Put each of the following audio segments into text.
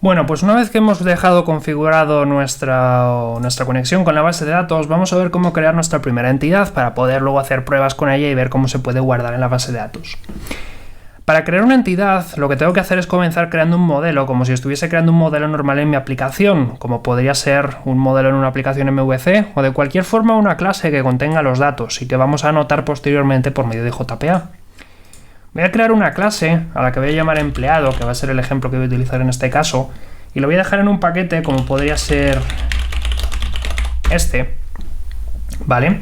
Bueno, pues una vez que hemos dejado configurado nuestra conexión con la base de datos, vamos a ver cómo crear nuestra primera entidad para poder luego hacer pruebas con ella y ver cómo se puede guardar en la base de datos. Para crear una entidad, lo que tengo que hacer es comenzar creando un modelo, como si estuviese creando un modelo normal en mi aplicación, como podría ser un modelo en una aplicación MVC, o de cualquier forma una clase que contenga los datos y que vamos a anotar posteriormente por medio de JPA. Voy a crear una clase a la que voy a llamar empleado, que va a ser el ejemplo que voy a utilizar en este caso, y lo voy a dejar en un paquete como podría ser este, ¿vale?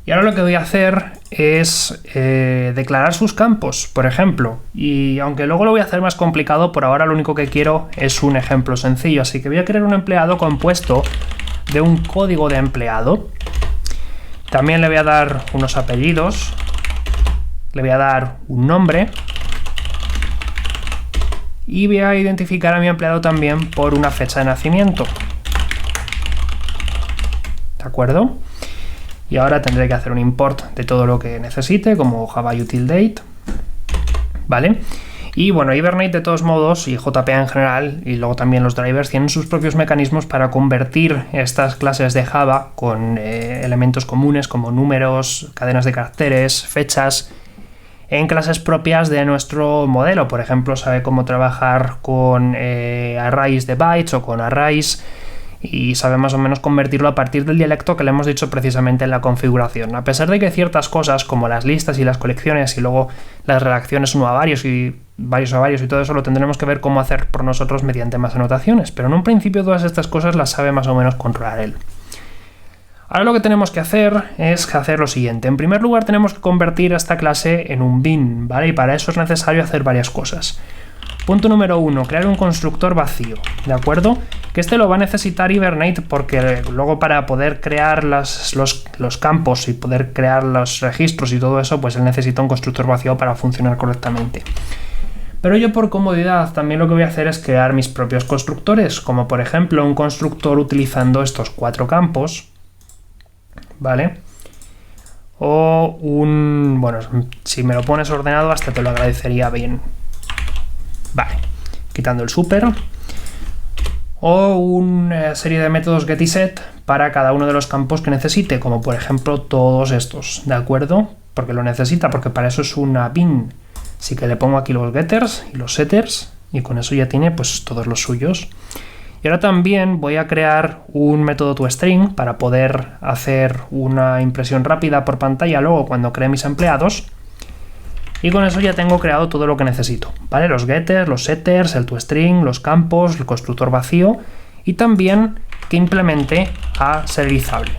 Y ahora lo que voy a hacer es declarar sus campos, por ejemplo, y aunque luego lo voy a hacer más complicado, por ahora lo único que quiero es un ejemplo sencillo, así que voy a crear un empleado compuesto de un código de empleado. También le voy a dar unos apellidos, le voy a dar un nombre y voy a identificar a mi empleado también por una fecha de nacimiento. ¿De acuerdo? Y ahora tendré que hacer un import de todo lo que necesite, como Java Util Date, ¿vale? Y bueno, Hibernate de todos modos y JPA en general, y luego también los drivers, tienen sus propios mecanismos para convertir estas clases de Java con elementos comunes como números, cadenas de caracteres, fechas, en clases propias de nuestro modelo. Por ejemplo, sabe cómo trabajar con arrays de bytes o con arrays, y sabe más o menos convertirlo a partir del dialecto que le hemos dicho precisamente en la configuración. A pesar de que ciertas cosas como las listas y las colecciones y luego las redacciones uno a varios y varios a varios y todo eso lo tendremos que ver cómo hacer por nosotros mediante más anotaciones, pero en un principio todas estas cosas las sabe más o menos controlar él. Ahora lo que tenemos que hacer es hacer lo siguiente. En primer lugar tenemos que convertir a esta clase en un bin, ¿vale? Y para eso es necesario hacer varias cosas. Punto número 1, crear un constructor vacío, ¿de acuerdo? Que este lo va a necesitar Hibernate porque luego para poder crear los campos y poder crear los registros y todo eso, pues él necesita un constructor vacío para funcionar correctamente. Pero yo por comodidad también lo que voy a hacer es crear mis propios constructores, como por ejemplo un constructor utilizando estos 4 campos, ¿vale? O bueno, si me lo pones ordenado hasta te lo agradecería bien. Vale, quitando el super. O una serie de métodos get y set para cada uno de los campos que necesite, como por ejemplo todos estos, ¿de acuerdo? Porque lo necesita, porque para eso es una bin. Así que le pongo aquí los getters y los setters y con eso ya tiene pues todos los suyos. Y ahora también voy a crear un método toString para poder hacer una impresión rápida por pantalla luego cuando cree mis empleados. Y con eso ya tengo creado todo lo que necesito, ¿vale? Los getters, los setters, el toString, los campos, el constructor vacío y también que implemente a serializable.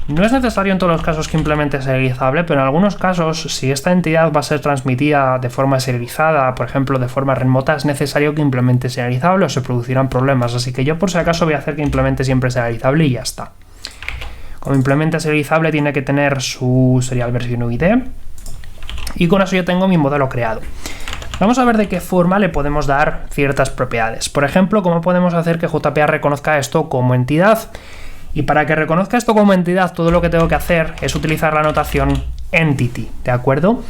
No es necesario en todos los casos que implemente serializable, pero en algunos casos, si esta entidad va a ser transmitida de forma serializada, por ejemplo de forma remota, es necesario que implemente serializable o se producirán problemas. Así que yo por si acaso voy a hacer que implemente siempre serializable y ya está. Como implemente serializable tiene que tener su serial version UID. Y con eso ya tengo mi modelo creado. Vamos a ver de qué forma le podemos dar ciertas propiedades. Por ejemplo, cómo podemos hacer que JPA reconozca esto como entidad. Y para que reconozca esto como entidad, todo lo que tengo que hacer es utilizar la notación entity, ¿de acuerdo?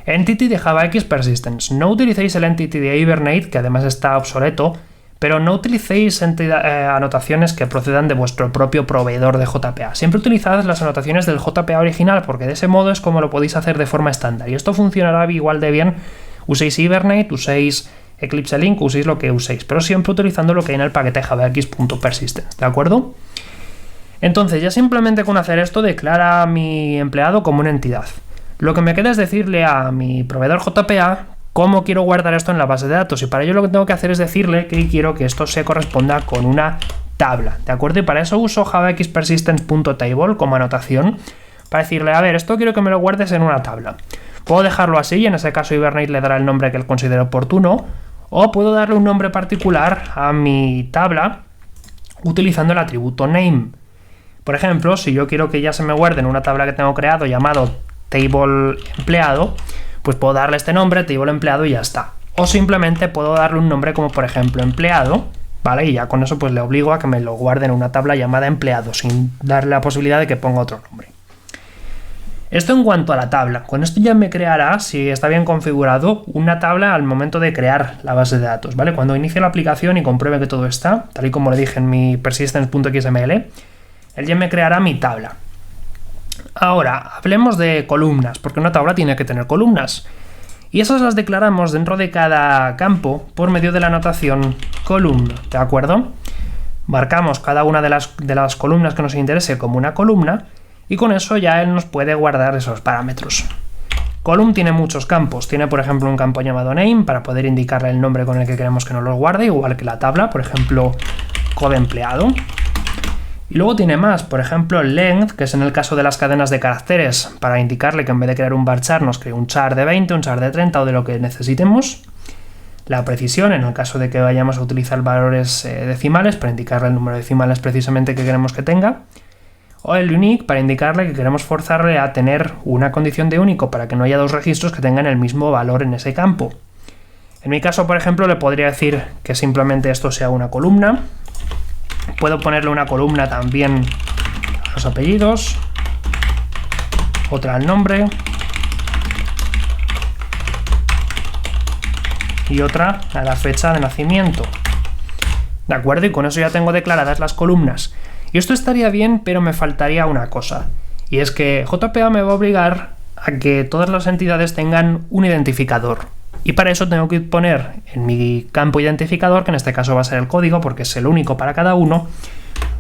Entity de JavaX Persistence. No utilicéis el entity de Hibernate, que además está obsoleto, pero no utilicéis anotaciones que procedan de vuestro propio proveedor de JPA. Siempre utilizad las anotaciones del JPA original, porque de ese modo es como lo podéis hacer de forma estándar. Y esto funcionará igual de bien, uséis Hibernate, uséis Eclipse Link, uséis lo que uséis, pero siempre utilizando lo que hay en el paquete javax.persistence, ¿de acuerdo? Entonces, ya simplemente con hacer esto, declara a mi empleado como una entidad. Lo que me queda es decirle a mi proveedor JPA cómo quiero guardar esto en la base de datos, y para ello lo que tengo que hacer es decirle que quiero que esto se corresponda con una tabla, ¿de acuerdo? Y para eso uso javaxpersistence.table como anotación para decirle, a ver, esto quiero que me lo guardes en una tabla. Puedo dejarlo así y en ese caso Hibernate le dará el nombre que él considere oportuno, o puedo darle un nombre particular a mi tabla utilizando el atributo name. Por ejemplo, si yo quiero que ya se me guarde en una tabla que tengo creado llamado table empleado, pues puedo darle este nombre, table empleado, y ya está. O simplemente puedo darle un nombre como por ejemplo empleado, ¿vale? Y ya con eso pues le obligo a que me lo guarde en una tabla llamada empleado, sin darle la posibilidad de que ponga otro nombre. Esto en cuanto a la tabla. Con esto ya me creará, si está bien configurado, una tabla al momento de crear la base de datos, ¿vale? Cuando inicie la aplicación y compruebe que todo está, tal y como le dije en mi persistence.xml, él ya me creará mi tabla. Ahora, hablemos de columnas, porque una tabla tiene que tener columnas. Y esas las declaramos dentro de cada campo por medio de la notación columna, ¿de acuerdo? Marcamos cada una de las columnas que nos interese como una columna y con eso ya él nos puede guardar esos parámetros. Column tiene muchos campos. Tiene, por ejemplo, un campo llamado name para poder indicarle el nombre con el que queremos que nos los guarde, igual que la tabla, por ejemplo, code empleado. Y luego tiene más, por ejemplo, length, que es en el caso de las cadenas de caracteres, para indicarle que en vez de crear un varchar nos cree un char de 20, un char de 30 o de lo que necesitemos. La precisión, en el caso de que vayamos a utilizar valores decimales, para indicarle el número de decimales precisamente que queremos que tenga. O el unique, para indicarle que queremos forzarle a tener una condición de único para que no haya dos registros que tengan el mismo valor en ese campo. En mi caso, por ejemplo, le podría decir que simplemente esto sea una columna. Puedo ponerle una columna también a los apellidos, otra al nombre y otra a la fecha de nacimiento. ¿De acuerdo? Y con eso ya tengo declaradas las columnas. Y esto estaría bien, pero me faltaría una cosa. Y es que JPA me va a obligar a que todas las entidades tengan un identificador. Y para eso tengo que poner en mi campo identificador, que en este caso va a ser el código porque es el único para cada uno,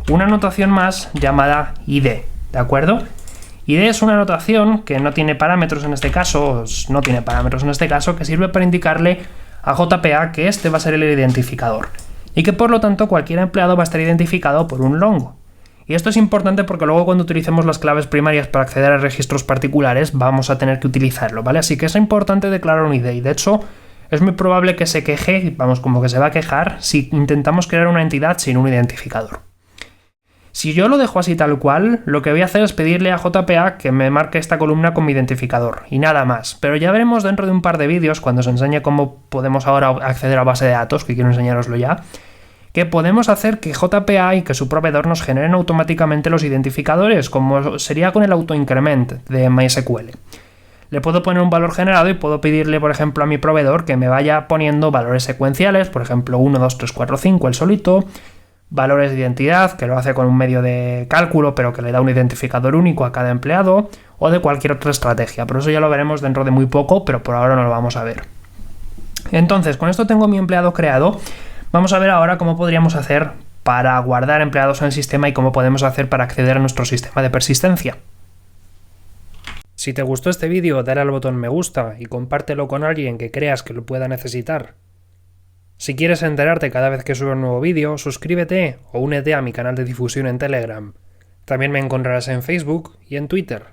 una notación más llamada ID, ¿de acuerdo? ID es una notación que no tiene parámetros en este caso, que sirve para indicarle a JPA que este va a ser el identificador y que por lo tanto cualquier empleado va a estar identificado por un long. Y esto es importante porque luego cuando utilicemos las claves primarias para acceder a registros particulares vamos a tener que utilizarlo, ¿vale? Así que es importante declarar un ID y de hecho es muy probable que se queje, vamos, como que se va a quejar si intentamos crear una entidad sin un identificador. Si yo lo dejo así tal cual, lo que voy a hacer es pedirle a JPA que me marque esta columna con mi identificador y nada más. Pero ya veremos dentro de un par de vídeos, cuando os enseñe cómo podemos ahora acceder a base de datos, que quiero enseñaroslo ya, que podemos hacer que JPA y que su proveedor nos generen automáticamente los identificadores, como sería con el autoincrement de MySQL. Le puedo poner un valor generado y puedo pedirle, por ejemplo, a mi proveedor que me vaya poniendo valores secuenciales, por ejemplo, 1, 2, 3, 4, 5, el solito, valores de identidad, que lo hace con un medio de cálculo, pero que le da un identificador único a cada empleado, o de cualquier otra estrategia. Pero eso ya lo veremos dentro de muy poco, pero por ahora no lo vamos a ver. Entonces, con esto tengo mi empleado creado. Vamos a ver ahora cómo podríamos hacer para guardar empleados en el sistema y cómo podemos hacer para acceder a nuestro sistema de persistencia. Si te gustó este vídeo, dale al botón me gusta y compártelo con alguien que creas que lo pueda necesitar. Si quieres enterarte cada vez que suba un nuevo vídeo, suscríbete o únete a mi canal de difusión en Telegram. También me encontrarás en Facebook y en Twitter.